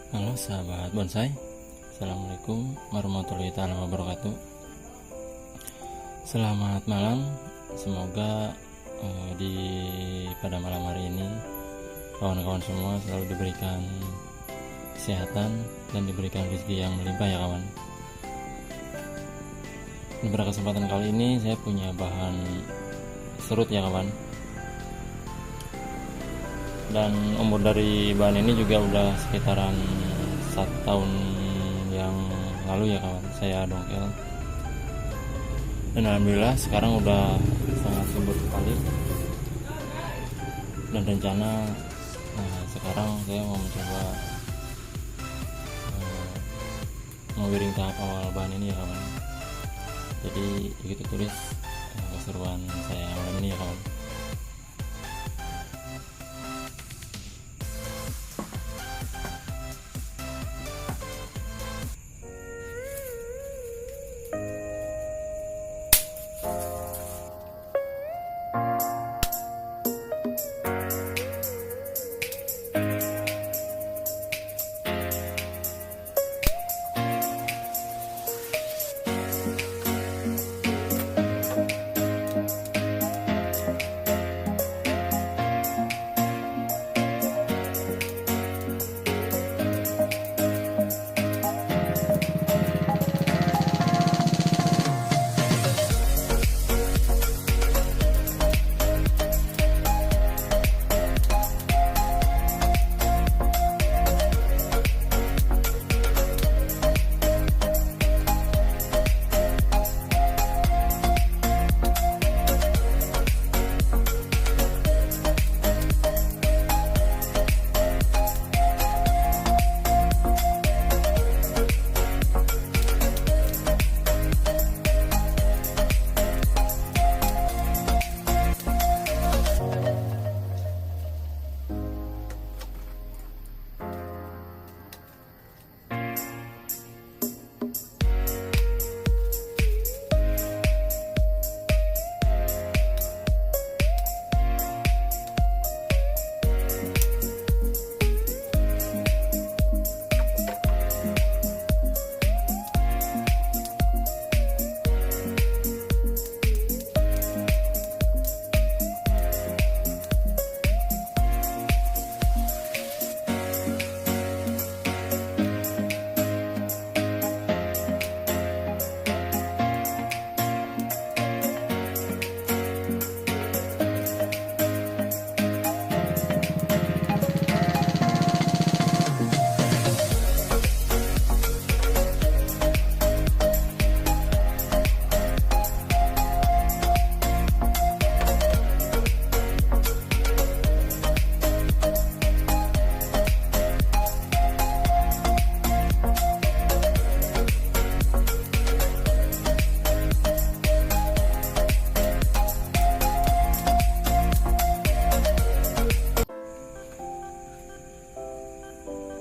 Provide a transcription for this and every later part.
Halo sahabat bonsai, Assalamualaikum warahmatullahi wabarakatuh. Selamat malam. Semoga pada malam hari ini kawan-kawan semua selalu diberikan kesehatan dan diberikan rezeki yang melimpah ya kawan. Pada kesempatan kali ini saya punya bahan serut ya kawan. Dan umur dari bahan ini juga udah sekitaran 1 tahun yang lalu ya kawan, saya dongkel. Dan alhamdulillah sekarang udah sangat subur sekali. Dan rencana sekarang saya mau mencoba mengiring tahap awal bahan ini ya kawan. Jadi begitu tulis keseruan saya malam ini ya kawan.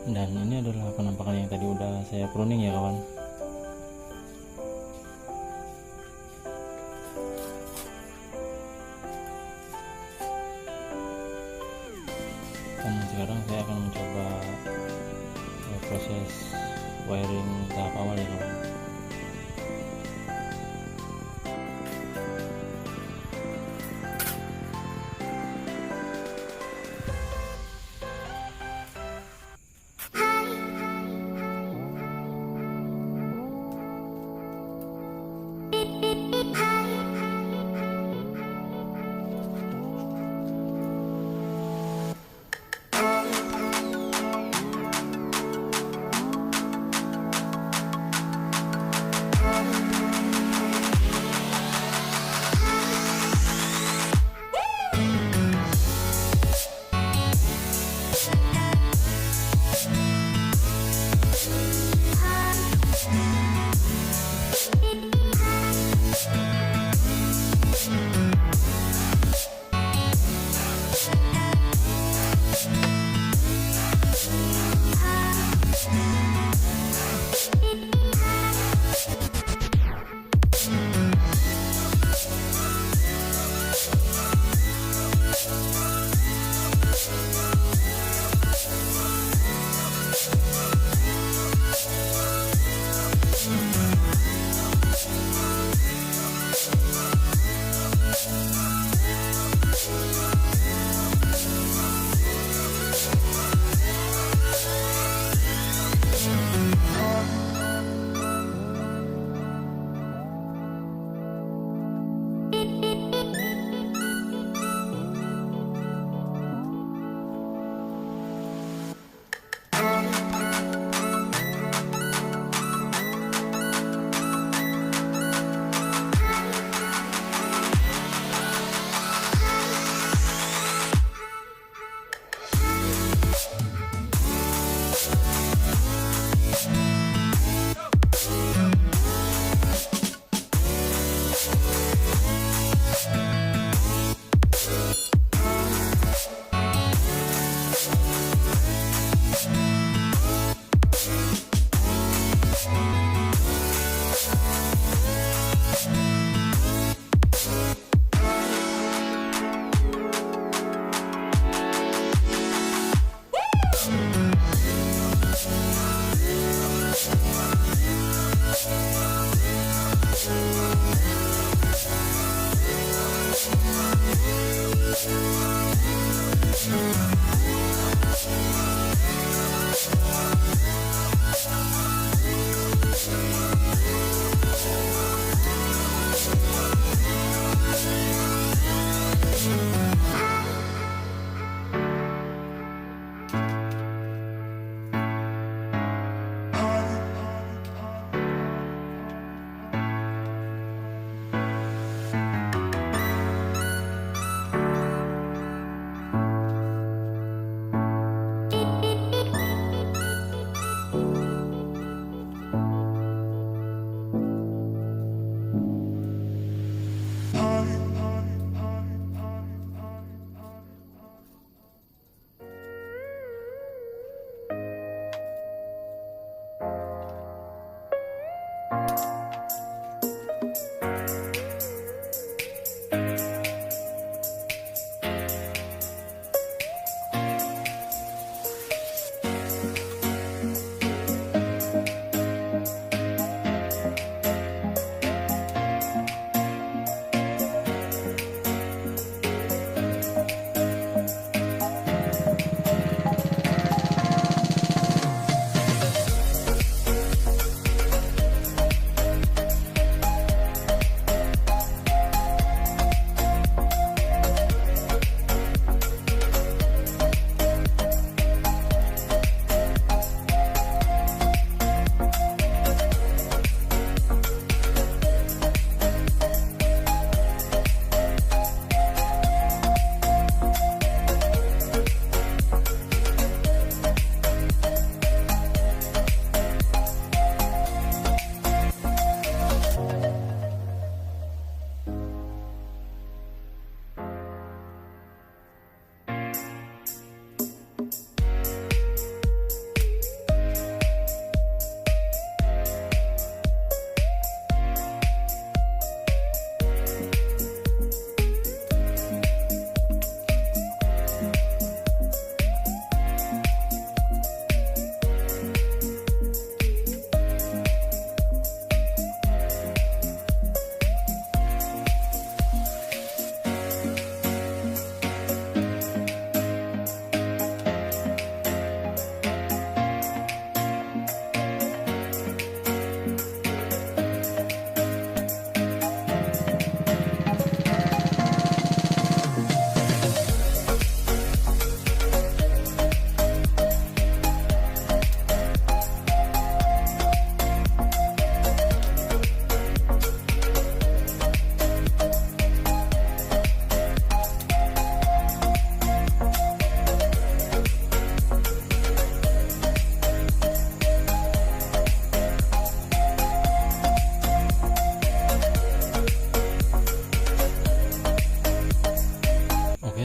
Dan ini adalah penampakan yang tadi udah saya pruning ya kawan. Dan sekarang saya akan mencoba proses wiring tahap awal ya kawan.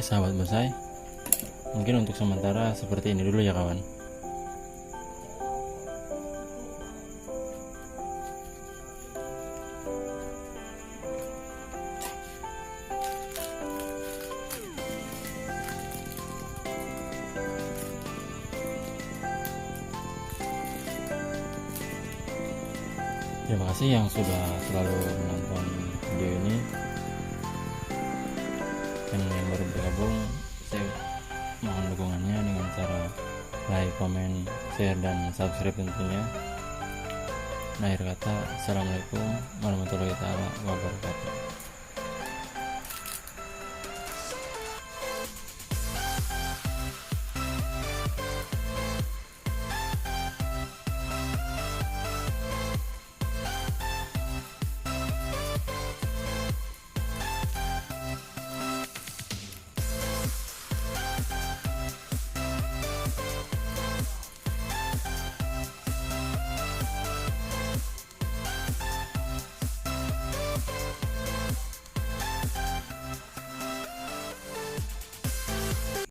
Sahabat bonsai, mungkin untuk sementara seperti ini dulu ya kawan. Terima kasih yang sudah selalu menonton video ini. Dan yang baru bergabung, saya mohon dukungannya dengan cara like, komen, share, dan subscribe tentunya. Nah, akhir kata, assalamualaikum warahmatullahi wabarakatuh.